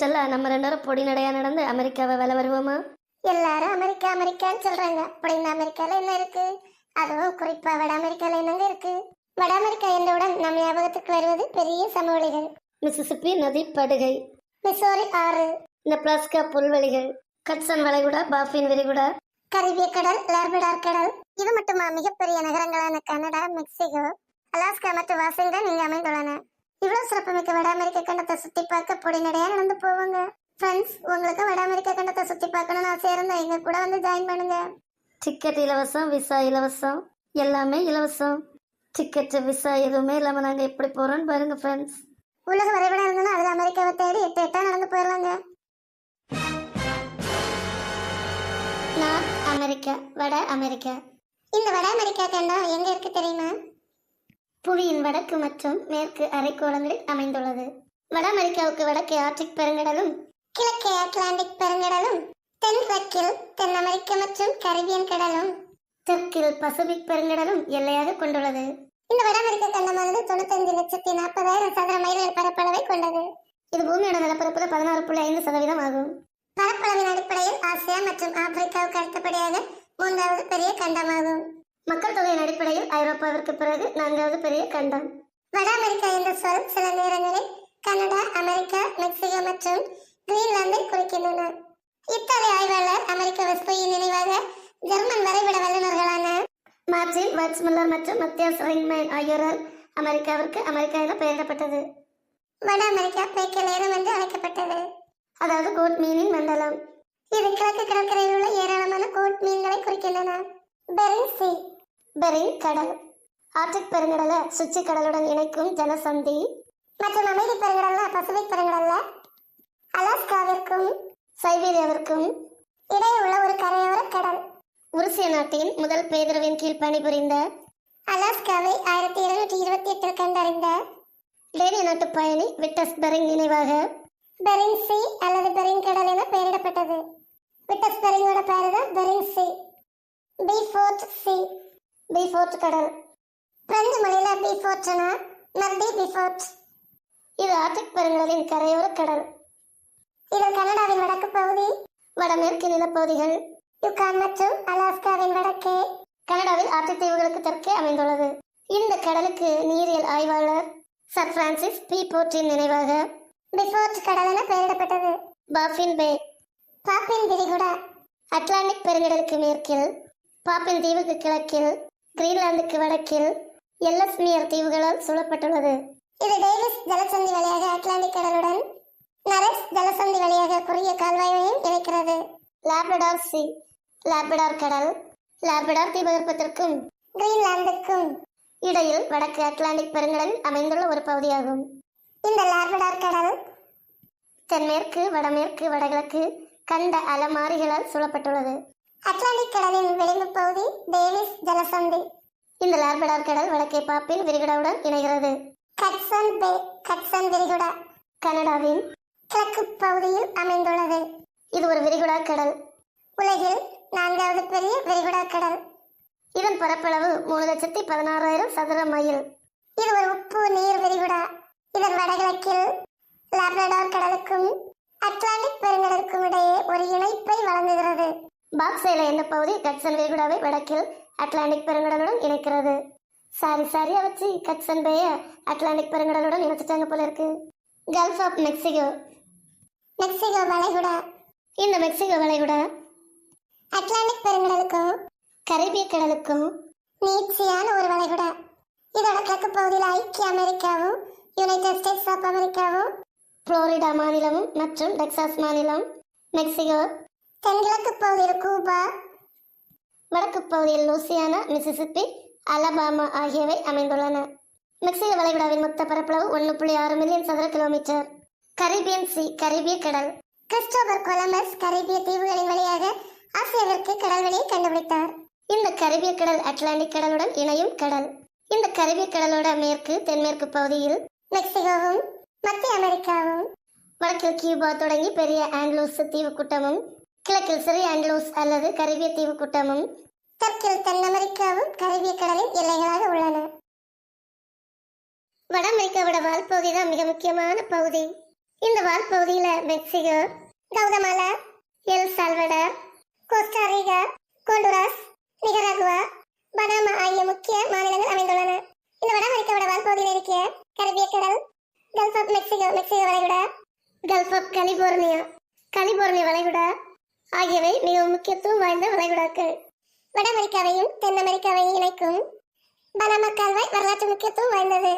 Stella, நம்ம 2 பேரும் பொடி நடையா நடந்து அமெரிக்காவை வேலை வருவோமா? எல்லாரும் அமெரிக்கா அமெரிக்கான்னு சொல்றாங்க. அப்படி இந்த அமெரிக்கால என்ன இருக்கு? அதுவும் குறிப்பா வட அமெரிக்கால என்னங்க இருக்கு? வட அமெரிக்கா என்றவுடன் நம் ஞாபகத்துக்கு வருவது பெரிய சமவெளிகள், மிசிசிப்பி நதி படுகை, மிசோரி ஆறு, நெப்ராஸ்கா புல்வெளிகள், கட்சன் வளைகுடா, பாஃபின் விரிகுடா, கரிபிய கடல், லார்படார் கடல். இது மட்டுமா மிகப்பெரிய நகரங்களான கனடா, மெக்சிகோ, அலாஸ்கா மற்றும் வாஷிங்டன் இங்கு அமைந்துள்ளன. இவ்வளவு சிறப்புமிக்க வட அமெரிக்க கண்டத்தை சுத்தி பார்க்க பொடிநடையா நடந்து போவாங்க. ஃப்ரெண்ட்ஸ், உங்களுக்கு வட அமெரிக்க கண்டத்தை சுத்தி பார்க்கணும்னு ஆசையா இருந்தா எங்க கூட வந்து ஜாயின் பண்ணுங்க. டிக்கெட் இலவசம், விசா இலவசம், எல்லாமே இலவசம். டிக்கெட் விசா எதுவுமே இல்லாம நாங்க எப்படி போறோம்னு பாருங்க ஃப்ரெண்ட்ஸ். உலக வரைபடம் இருந்ததுன்னா அதுல அமெரிக்காவை தேடி எட்டா நடந்து போயிடலாங்க. நார்த் அமெரிக்கா, வட அமெரிக்கா. இந்த வட அமெரிக்கா கண்டம் எங்க இருக்கு தெரியுமா? புவியின் வடக்கு மற்றும் மேற்கு அரைக்கோளங்களில் அமைந்துள்ளது. வட அமெரிக்காவுக்கு வடக்கே ஆர்டிக் பெருங்கடலும், கிழக்கே அட்லாண்டிக் பெருங்கடலும், தென்கிழக்கில் தென் அமெரிக்கா மற்றும் கரிபியன் கடலும், தெற்கில் பசிபிக் பெருங்கடலும் எல்லையாக கொண்டுள்ளது. இந்த வட அமெரிக்க கண்டமானது 95,40,000 சதுர மைல்கள் பரப்பளவை கொண்டது. இது பூமியோட நிலப்பரப்புல 16.5% ஆகும். பரப்பளவின் அடிப்படையில் ஆசியா மற்றும் ஆப்பிரிக்காவுக்கு அடுத்தபடியாக 3வது பெரிய கண்டமாகும். மக்கள் தொகையின் அடிப்படையில் ஐரோப்பாவிற்கு பிறகு 4வது பெரிய கண்டம். வட அமெரிக்கா என்ற சொல் சில நேரங்களில் கனடா, அமெரிக்கா, மெக்சிகோ மற்றும் கிரீன்லாந்தை குறிக்கின்றன. இத்தாலி ஆய்வாளர் அமெரிக்க வெஸ்புயின் நினைவாக ஜெர்மன் வரைபட வல்லுநர்களான மார்டின் வாட்ஸ்முல்லர் மற்றும் மத்தியாஸ் ரிங்மேன் ஆகியோரால் அமெரிக்காவிற்கு அமெரிக்கா என பெயரிடப்பட்டது. வட அமெரிக்கா பேக்கலேரம் என்று அழைக்கப்பட்டது. அதாவது கோட் மீனின் மண்டலம். இது கிழக்கு கடற்கரையில் உள்ள ஏராளமான கோட் மீன்களை குறிக்கின்றன. பெரிங் சி, பெரிங் கடல், ஆர்டிக் பெருங்கடலை சுச்சி கடலுடன் இணைக்கும் ஜலசந்தி மற்றும் அமைதி பெருங்கடல்ல பசிபிக் பெருங்கடல்ல அலாஸ்காவிற்கும் சைபீரியாவிற்கும் இடையே உள்ள ஒரு கரையோர கடல். உருசிய நாட்டின் முதல் பேதுருவின் கீழ் பணிபுரிந்த அலாஸ்காவை 1728 கண்டறிந்த டேனிய நாட்டு பயணி விட்டஸ் பெரிங் நினைவாக பெரிங் சி அல்லது பெரிங் கடல் என பெயரிடப்பட்டது. விட்டஸ் பெரிங்கோட பேரு தான் பெரிங் சி. பீஃபோர்ட் சி, பீஃபோர்ட் கடல். பிரெஞ்சு மொழியில பீஃபோர்ட்னா மர்டி பீஃபோர்ட். இது ஆர்டிக் பெருங்கடலின் கரையோர கடல். இது கனடாவின் வடக்கு பகுதி, வடமேற்கு நிலப்பகுதிகள், யுகான் மற்றும் அலாஸ்காவின் வடக்கே, கனடாவில் ஆர்டிக் தீவுகளுக்கு தெற்கே அமைந்துள்ளது. இந்த கடலுக்கு நீரியல் ஆய்வாளர் சர் பிரான்சிஸ் பி போர்ட்டின் நினைவாக பீஃபோர்ட் கடல் என பெயரிடப்பட்டது. பாஃபின் பே, பாப்பின் விரிகுடா, அட்லாண்டிக் பெருங்கடலுக்கு மேற்கில், பாப்பின் தீவுக்கு கிழக்கில், கிரீன்லாந்துக்கு வடக்கில் எல்லஸ்மியர் தீவுகளால் சூழப்பட்டுள்ளது. இது டேவிஸ் ஜலசந்தி வழியாக அட்லாண்டிக் கடலுடன் நரெஸ் ஜலசந்தி வழியாக குறுகிய கால்வாயையும் இணைக்கிறது. லாப்ரடார் சி, லாப்ரடார் கடல், லாப்ரடார் தீபகற்பத்திற்கும் கிரீன்லாந்துக்கும் இடையில் வடக்கு அட்லாண்டிக் பெருங்கடலில் அமைந்துள்ள ஒரு பகுதியாகும். இந்த லாப்ரடார் கடல் தென்மேற்கு, வடமேற்கு, வடகிழக்கு கண்ட அலமாரிகளால் சூழப்பட்டுள்ளது. அட்லாண்டிக் கடலின் விளிம்பு பகுதி டேவிஸ் ஜலசந்தி. இந்த லாப்ரடார் கடல் வடக்கே பாப்பின் விரிகுடாவுடன் இணைகிறது. கட்சன் பே, கட்சன் விரிகுடா கனடாவின் கிழக்கு பகுதியில் அமைந்துள்ளது. இது ஒரு விரிகுடா கடல். உலகில் 4வது பெரிய விரிகுடா கடல். இதன் பரப்பளவு 3,16,000 சதுர மைல். இது ஒரு உப்பு நீர் விரிகுடா. இதன் வடகிழக்கில் லாப்ரடார் கடலுக்கும் அட்லாண்டிக் பெருங்கடலுக்கும் இடையே ஒரு இணைப்பை வழங்குகிறது. பாக்ஸைல என்ற பகுதி கட்சன் விரிகுடாவை வடக்கில் அட்லாண்டிக் பெருங்கடலுடன் இணைக்கிறது. சாரியா வச்சு கட்சன் பேய அட்லாண்டிக் பெருங்கடலுடன் இணைச்சிட்டாங்க போல இருக்கு. கல்ஃப் ஆஃப் மெக்சிகோ, மெக்சிகோ வளைகுடா. இந்த மெக்சிகோ வளைகுடா அட்லாண்டிக் பெருங்கடலுக்கும் கரிபிய கடலுக்கும் நீட்சியான ஒரு வளைகுடா. இதோட கிழக்கு பகுதியில் ஐக்கிய அமெரிக்காவும் யுனைடெட் ஸ்டேட்ஸ் ஆஃப் அமெரிக்காவும், புளோரிடா மாநிலமும் மற்றும் டெக்சாஸ் மாநிலம், மெக்சிகோ. தென்கிழக்கு பகுதியில் கூபா, வடக்கு பகுதியில் லூசியானா, மிசிசிப்பி, அலபாமா ஆகியவை அமைந்துள்ளன. மெக்சிகோ வளைகுடாவின் மொத்த பரப்பளவு 1.6 மில்லியன் சதுர கிலோமீட்டர். கரிபியன் சி, கரிபிய கடல். கிறிஸ்டோபர் கொலம்பஸ் கரிபிய தீவுகளின் வழியாக ஆசியாவிற்கு கடல் வழியை கண்டுபிடித்தார். இந்த கரிபிய கடல் அட்லாண்டிக் கடலுடன் இணையும் கடல். இந்த கரிபிய கடலோட மேற்கு தென்மேற்கு பகுதியில் மெக்சிகோவும் மத்திய அமெரிக்காவும், வடக்கில் கியூபா தொடங்கி பெரிய ஆண்ட்லூஸ் தீவு கூட்டமும், கிழக்கில் சிறிய ஆண்ட்லூஸ் அல்லது கரிபிய தீவு கூட்டமும், தெற்கில் தென் அமெரிக்காவும் கரிபிய கடலின் எல்லைகளாக உள்ளன. வட அமெரிக்காவோட வால்பகுதி தான் மிக முக்கியமான பகுதி. இந்த வால்பகுதியில Mexico, Guatemala, El Salvador, Costa Rica, Honduras, Nicaragua, Panama ஆகிய முக்கிய மாநிலங்கள் அமைந்துள்ளன. இந்த வட அமெரிக்காவோட வால்பகுதியில் இருக்கிற கரிபிய கடல், கல்ஃப் ஆஃப் மெக்சிகோ, மெக்சிகோ வளைகுடா, கல்ஃப் ஆஃப் கலிபோர்னியா, கலிபோர்னியா வளைகுடா ஆகியவை மிகவும் முக்கியத்துவம் வாய்ந்த வளைகுடாக்கள். வட அமெரிக்காவையும் தென் அமெரிக்காவையும் இணைக்கும் பனாமா கால்வாய் வரலாற்று முக்கியத்துவம் வாய்ந்தது.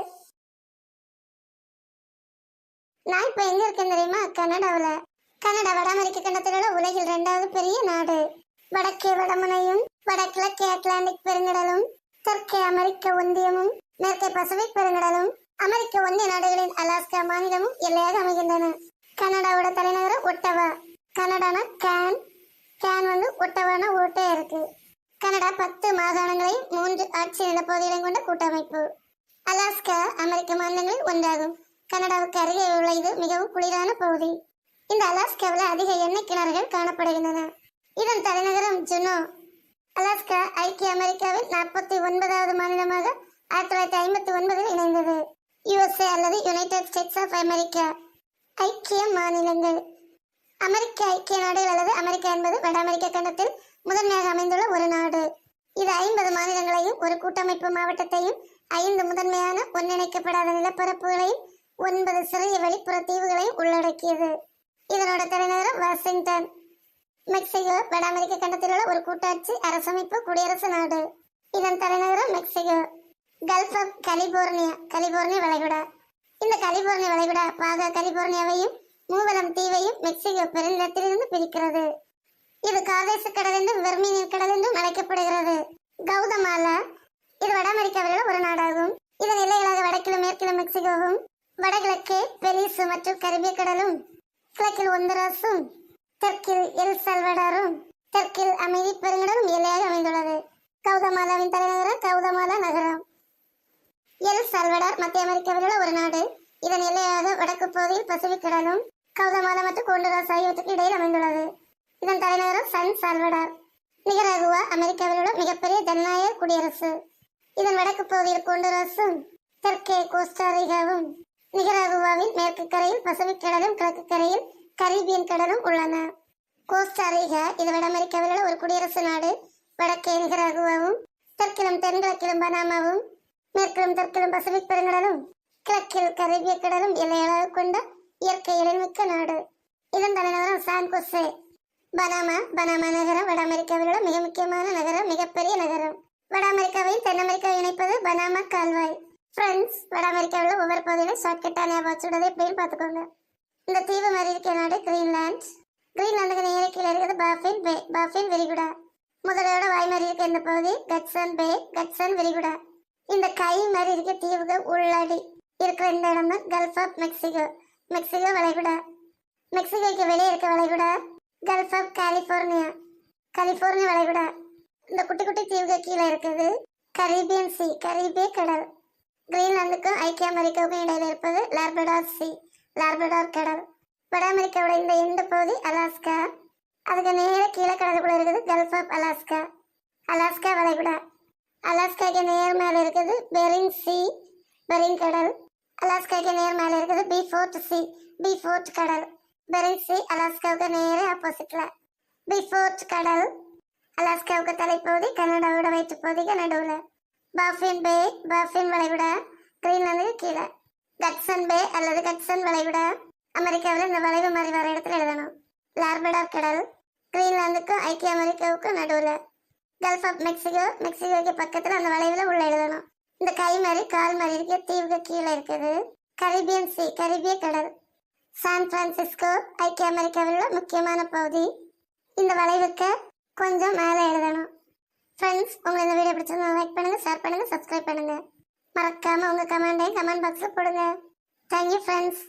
நான் இப்ப எங்க இருக்கேன் தெரியுமா? கனடாவுல. கனடா வட அமெரிக்க கண்டத்தில் உள்ள உலகில் 2வது பெரிய நாடு. வடக்கே வடமுனையும் வடகிழக்கே அட்லாண்டிக் பெருங்கடலும் தெற்கே அமெரிக்க ஒன்றியமும் மேற்கே பசிபிக் பெருங்கடலும் அமெரிக்க ஒன்றிய நாடுகளின் அலாஸ்கா மாநிலமும் எல்லையாக அமைகின்றன. கனடாவோட தலைநகரம் ஒட்டவா. கனடானா கேன், கேன் ஒட்டவானா ஓட்டே இருக்கு. கனடா 10 மாகாணங்களையும் 3 ஆட்சி நிலப்பகுதிகளையும் கொண்ட கூட்டமைப்பு. அலாஸ்கா அமெரிக்க மாநிலங்களில் ஒன்றாகும். கனடாவுக்கு அருகே உள்ள இது மிகவும் குளிரான பகுதி. இந்த அலாஸ்காவில் அதிக எண்ணெய் கிணறுகள் காணப்படுகின்றன. இதன் தலைநகரம் ஜுனோ. அலாஸ்கா ஐக்கிய அமெரிக்காவில் 49வது மாநிலமாக 1959 இணைந்தது. USA அல்லது யுனைடெட் ஸ்டேட்ஸ் ஆஃப் அமெரிக்கா. ஐக்கிய மாநிலங்கள். அமெரிக்க ஐக்கிய நாடுகள் அல்லது அமெரிக்கா என்பது வட அமெரிக்க கண்டத்தில் முதன்மையாக அமைந்துள்ள ஒரு நாடு. இது 50 மாநிலங்களையும் ஒரு கூட்டமைப்பு மாவட்டத்தையும் 5 முதன்மையான ஒன்றிணைக்கப்படாத நிலப்பரப்புகளையும் 9 சிறிய வெளிப்புற தீவுகளையும் உள்ளடக்கியது. இதனோட தலைநகரம் வாஷிங்டன். மெக்சிகோ வட அமெரிக்க கண்டத்தில் உள்ள ஒரு கூட்டாட்சி அரசமைப்பு குடியரசு நாடு. இதன் தலைநகரம் Mexico. Gulf of California, California வளைகுடா. இந்த கலிபோர்னியா வளைகுடா பாகா கலிபோர்னியாவையும் மூவலம் தீவையும் மெக்சிகோ பெருநிலத்திலிருந்து பிரிக்கிறது. இது காதேச கடல் என்றும் வெர்மீனியன் கடல் என்றும் அழைக்கப்படுகிறது. கவுதமாலா இது வட அமெரிக்காவில் உள்ள ஒரு நாடாகும். இதன் எல்லைகளாக வடக்கிலும் மேற்கிலும் மெக்சிகோவும், வடகிழக்கே பெலிசு மற்றும் கரிபிய கடலும், கிழக்கில் ஒந்தராசும், தெற்கில் எல் சால்வடாரும், தெற்கில் அமைதி பெருங்கடலும் எல்லையாக அமைந்துள்ளது. கவுதமாலாவின் தலைநகரம் கவுதமாலா நகரம். எல் சால்வடார் மத்திய அமெரிக்காவில் உள்ள ஒரு நாடு. இதன் எல்லையாக வடக்கு பகுதியில் பசிபிக் கடலும் கவுதமாலா மற்றும் கோண்டுராஸ் ஆகியவற்றுக்கு இடையில் அமைந்துள்ளது. இதன் தலைநகரம் சன் சால்வடார். நிகராகுவா அமெரிக்காவில் உள்ள மிகப்பெரிய ஜனநாயக குடியரசு. இதன் வடக்கு பகுதியில் கோண்டுராஸும் தெற்கே கோஸ்டாரிகாவும், நிகராகுவாவின் மேற்கு கரையில் பசிபிக் கடலும் கிழக்கு கரையில் கரீபியன் கடலும் உள்ளன. கோஸ்டாரிகா இது வட அமெரிக்காவில் உள்ள ஒரு குடியரசு நாடு. வடக்கே நிகராகுவாவும் தெற்கிலும் தென்கிழக்கிலும் பனாமாவும் மேற்கிலும் தெற்கிலும் பசிபிக் பெருங்கடலும் கிழக்கில் கரீபிய கடலும் எல்லையாக கொண்ட இயற்கை எழில்மிக்க நாடு. இதன் தலைநகரம் சான் கோசே. பனாமா நகரம் வட அமெரிக்காவில் உள்ள மிக முக்கியமான நகரம், மிகப்பெரிய நகரம். வட அமெரிக்காவையும் தென் அமெரிக்காவை இணைப்பது பனாமா கால்வாய். ஃப்ரெண்ட்ஸ், வட அமெரிக்காவில் ஒவ்வொரு பகுதியிலும் ஷார்ட்கட்டா ஞாபகம் வச்சுடுறது எப்படின்னு பார்த்துக்கோங்க. இந்த தீவு மாதிரி இருக்க நாடு கிரீன்லாண்ட். கிரீன்லாந்துக்கு நேர கீழே இருக்கிறது பாஃபின் பே, பாஃபின் விரிகுடா. முதலோட வாய் மாதிரி இருக்க இந்த பகுதி கட்சன் பே, கட்சன் விரிகுடா. இந்த கை மாதிரி இருக்க தீவுகள் உள்ளடி இருக்கிற இந்த இடம் தான் கல்ஃப் ஆஃப் மெக்சிகோ, மெக்சிகோ வளைகுடா. மெக்சிகோக்கு வெளியே இருக்க வளைகுடா கல்ஃப் ஆஃப் கலிபோர்னியா, கலிபோர்னியா வளைகுடா. இந்த குட்டி குட்டி தீவுகள் கீழே இருக்குது கரீபியன் சி, கரீபிய கடல். கிரீன்லாந்துக்கும் ஐக்கிய அமெரிக்காவுக்கும் இடையில இருப்பது லார்படார் சி, லார்படார் கடல். வட அமெரிக்காவோட இந்த எண்டு பகுதி அலாஸ்கா. அதுக்கு நேர கீழே கடலுக்குள்ள இருக்குது கல்ஃப் ஆஃப் அலாஸ்கா, அலாஸ்கா வளைகுடா. அலாஸ்காக்கு நேர் மேல இருக்குது பெரிங் சி, பெரிங் கடல். அலாஸ்காக்கு நேர் மேல இருக்குது பீஃபோர்ட் சி, பீஃபோர்ட் கடல். பெரிங் சி அலாஸ்காவுக்கு நேர ஆப்போசிட்ல. பீஃபோர்ட் கடல். அலாஸ்காவுக்கு தலைப்பகுதி கனடாவோட வயிற்று பகுதிக்கு நடுவுல. பாஃபின் பே, பாஃபின் வளைகுடா கிரீன்லாந்துக்கு கீழே. கட்சன் பே அல்லது கட்சன் வளைகுடா அமெரிக்காவில் இந்த வளைவு மாதிரி வர இடத்துல எழுதணும். லார்படார் கடல் கிரீன்லாந்துக்கும் ஐக்கிய அமெரிக்காவுக்கும் நடுவுல. கல்ஃப் ஆஃப் மெக்சிகோ, மெக்சிகோக்கு பக்கத்துல அந்த வளைவுல உள்ள எழுதணும். இந்த கை மாதிரி கால் மாதிரி இருக்க தீவுக்கு கீழே இருக்குது கரீபியன் சி, கரீபிய கடல். சான் பிரான்சிஸ்கோ ஐக்கிய அமெரிக்காவில் உள்ள முக்கியமான பகுதி. இந்த வளைவுக்கு கொஞ்சம் மேலே எழுதணும். ஃப்ரெண்ட்ஸ், உங்களுக்கு இந்த வீடியோ பிடிச்சிருந்தா லைக் பண்ணுங்க, ஷேர் பண்ணுங்க, சப்ஸ்கிரைப் பண்ணுங்க. மறக்காம உங்க கமெண்டையும் கமெண்ட் பாக்ஸ்ல போடுங்க. Thank you friends.